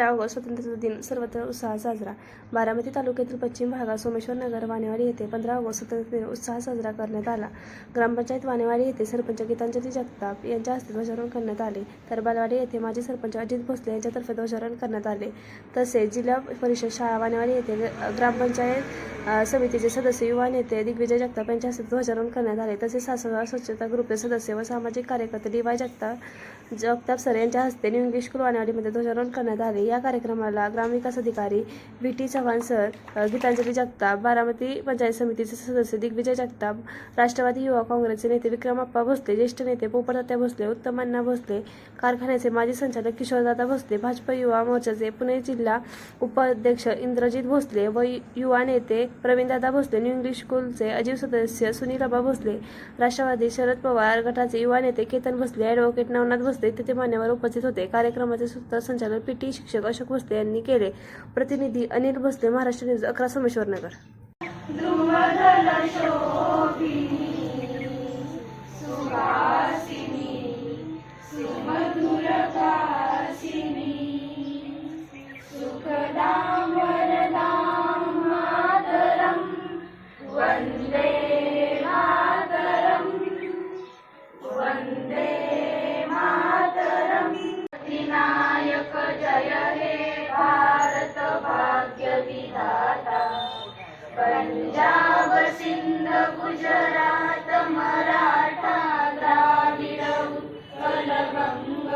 15 August स्वातंत्र्य दिन सर्वत्र उत्साहात साजरा. बारामती तालुक्यातील पश्चिम भागात सोमेश्वर नगर वाणेवाडी येथे 15 ऑगस्ट स्वातंत्र्य दिन उत्साहात साजरा करण्यात आला. ग्रामपंचायत वाणेवाडी येथे सरपंच गीतांजली जगताप यांच्या हस्ते ध्वजारोहण करण्यात आले, तर बालवाडी येथे माजी सरपंच अजित भोसले यांच्यातर्फे ध्वजारोहण करण्यात आले. तसेच जिल्हा परिषद शाळा वाणेवाडी येथे ग्रामपंचायत समितीचे सदस्य युवा नेते दिग्विजय जगताप यांच्या हस्ते ध्वजारोहण करण्यात आले. तसेच सासवड स्वच्छता ग्रुपचे सदस्य व सामाजिक कार्यकर्ते DY जगताप सर यांच्या हस्ते न्यू इंग्लिश स्कूल वाणेवाडीमध्ये ध्वजारोहण करण्यात आले. या कार्यक्रमाला ग्रामविकास अधिकारी VT चव्हाण सर, गीतांजली जगताप, बारामती पंचायत समितीचे सदस्य दिग्विजय जगताप, राष्ट्रवादी युवा काँग्रेसचे नेते विक्रमप्पा भोसले, ज्येष्ठ नेते पोपटतात्या भोसले, उत्तम अण्णा भोसले, कारखान्याचे माजी संचालक किशोरदादा भोसले, भाजप युवा मोर्चाचे पुणे जिल्हा उपाध्यक्ष इंद्रजित भोसले व युवा नेते प्रवीणदादा भोसले, न्यू इंग्लिश स्कूलचे अजीव सदस्य सुनीलबा भोसले, राष्ट्रवादी शरद पवार गटाचे युवा नेते केतन भोसले, ॲडव्होकेट नवनाथ भोसले इत्यादी मान्यवर उपस्थित होते. कार्यक्रमाचे सूत्रसंचालन PT शिक्षक अशोक भोसले यांनी केले. प्रतिनिधी अनिल भोसले, महाराष्ट्र न्यूज 11 सोमेश्वर नगर. पंजाब सिंध गुजरात मराठा द्राविड उत्कल बंग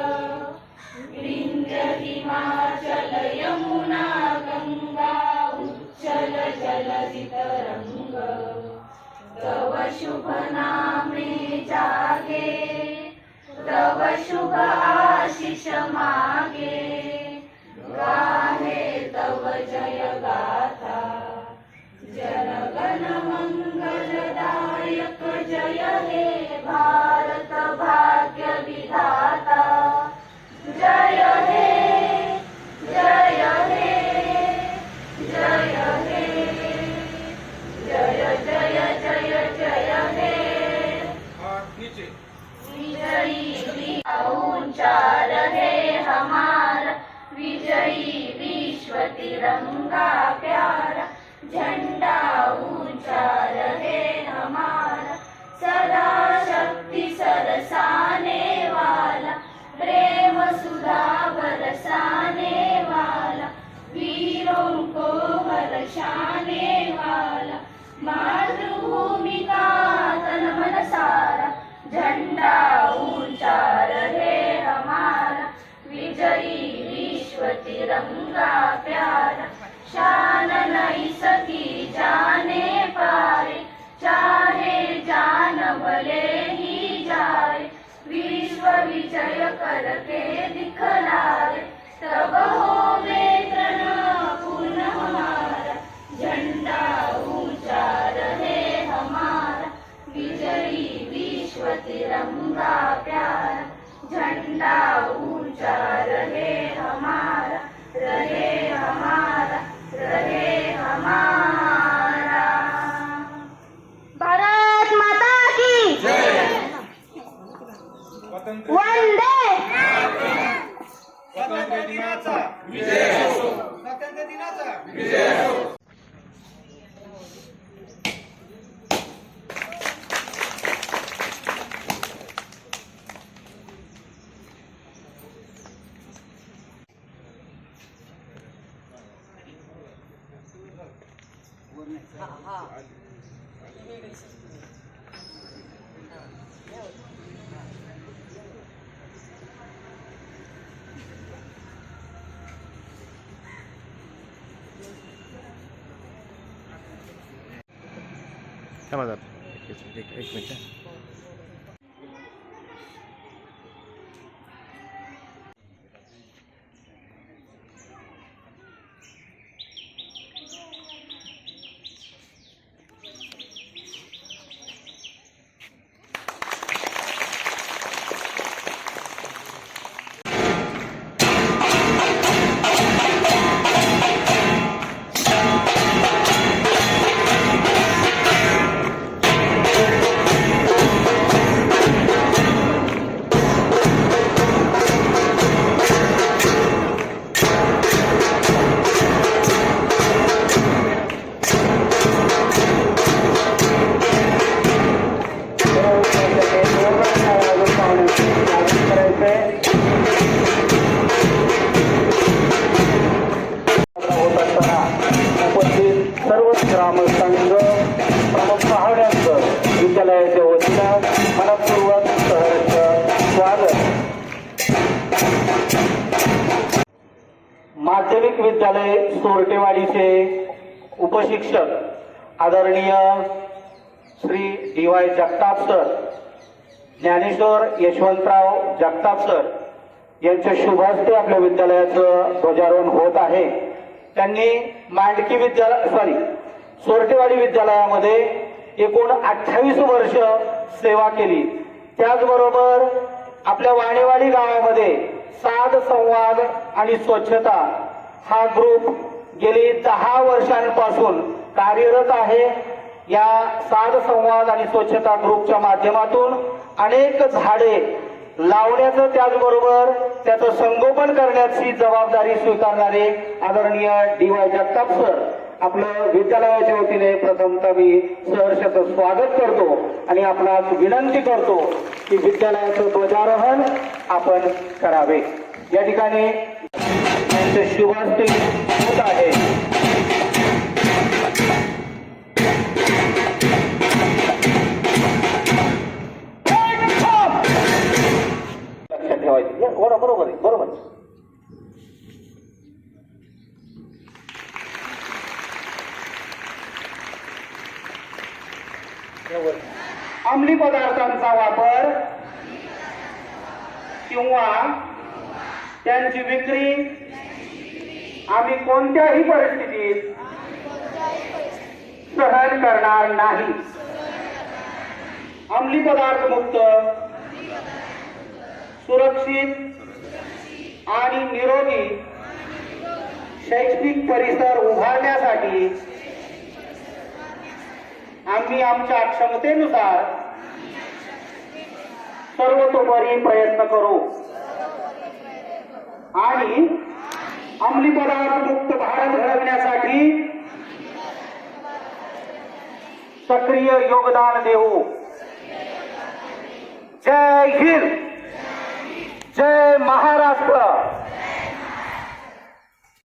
विंध्य हिमाचल यमुना गंगा उच्चल जलधि तरंग तव शुभ नामे जागे तव शुभ आशीष मागे गाहे तव जय गाथा जनगण मंगलदायक जय हे भारत भाग्य विधाता जय हे जय हे जय हे जय जय जय जय हे विजयी ऊंचा रहे हमारा विजयी विश्व तिरंगा प्यारा झंडा ऊंचा रहे हमारा सदा शक्ति सरसाने वाला प्रेम सुधा बरसाने वाला वीरों को हर्षाने वाला मातृभूमि का तन मन सारा झंडा ऊंचा रहे हमारा विजयी विश्व तिरंगा प्यारा शान नहीं सकी जाने पाए चाहे जान भले ही जाए विश्व विजय करके दिखलाए तब होवे तन पूर्ण हमारा झंडा ऊंचा रहे हमारा विजयी विश्व तिरंगा प्यारा झंडा ऊंचा रहे हमारा रहे हमारा रहे हमारा. भारत माता की वंदे. स्वातंत्र्य दिनाचा विजय असो. स्वातंत्र्य दिनाचा विजय असो. एक मिनिट. संघ प्रमुख पाहुण्यांचं विद्यालयाच्या वतीनं मनपूर्वक सहर्ष स्वागत. माध्यमिक विद्यालय सोरटेवाडीचे उपशिक्षक आदरणीय Shri DY. Jagtap sir, Dnyaneshwar Yashwantrao Jagtap sir यांच्या शुभ हस्ते आपल्या विद्यालयाचं ध्वजारोहण होत आहे. त्यांनी सोरटेवाडी विद्यालयामध्ये एकूण 28 वर्ष सेवा केली. त्याचबरोबर आपल्या वाणेवाडी गावामध्ये साध संवाद आणि स्वच्छता हा ग्रुप गेली 10 वर्षांपासून कार्यरत आहे. या साध संवाद आणि स्वच्छता ग्रुपच्या माध्यमातून अनेक झाडे लावण्याचं त्याचबरोबर त्याचं संगोपन करण्याची जबाबदारी स्वीकारणारे आदरणीय डी.वाय. जगताप सर आपलं विद्यालयाच्या वतीने प्रथमतः मी सहर्षाचं स्वागत करतो आणि आपणास विनंती करतो की विद्यालयाचं ध्वजारोहण आपण करावे. या ठिकाणी त्यांचे शुभ हस्ते होत आहे. लक्षात ठेवायचं. बरोबर आहे, बरोबर. अंमली पदार्थांचा वापर किंवा त्यांची विक्री आम्ही कोणत्याही परिस्थितीत सहन करणार नाही. अंमली पदार्थ मुक्त, सुरक्षित आणि निरोगी शैक्षणिक परिसर उभारण्यासाठी आम्ही आमच्या क्षमतेनुसार सर्वतोपरी प्रयत्न करू आणि अंमली पदार्थ मुक्त भारत घडविण्यासाठी सक्रिय योगदान देऊ. जय हिंद, जय महाराष्ट्र.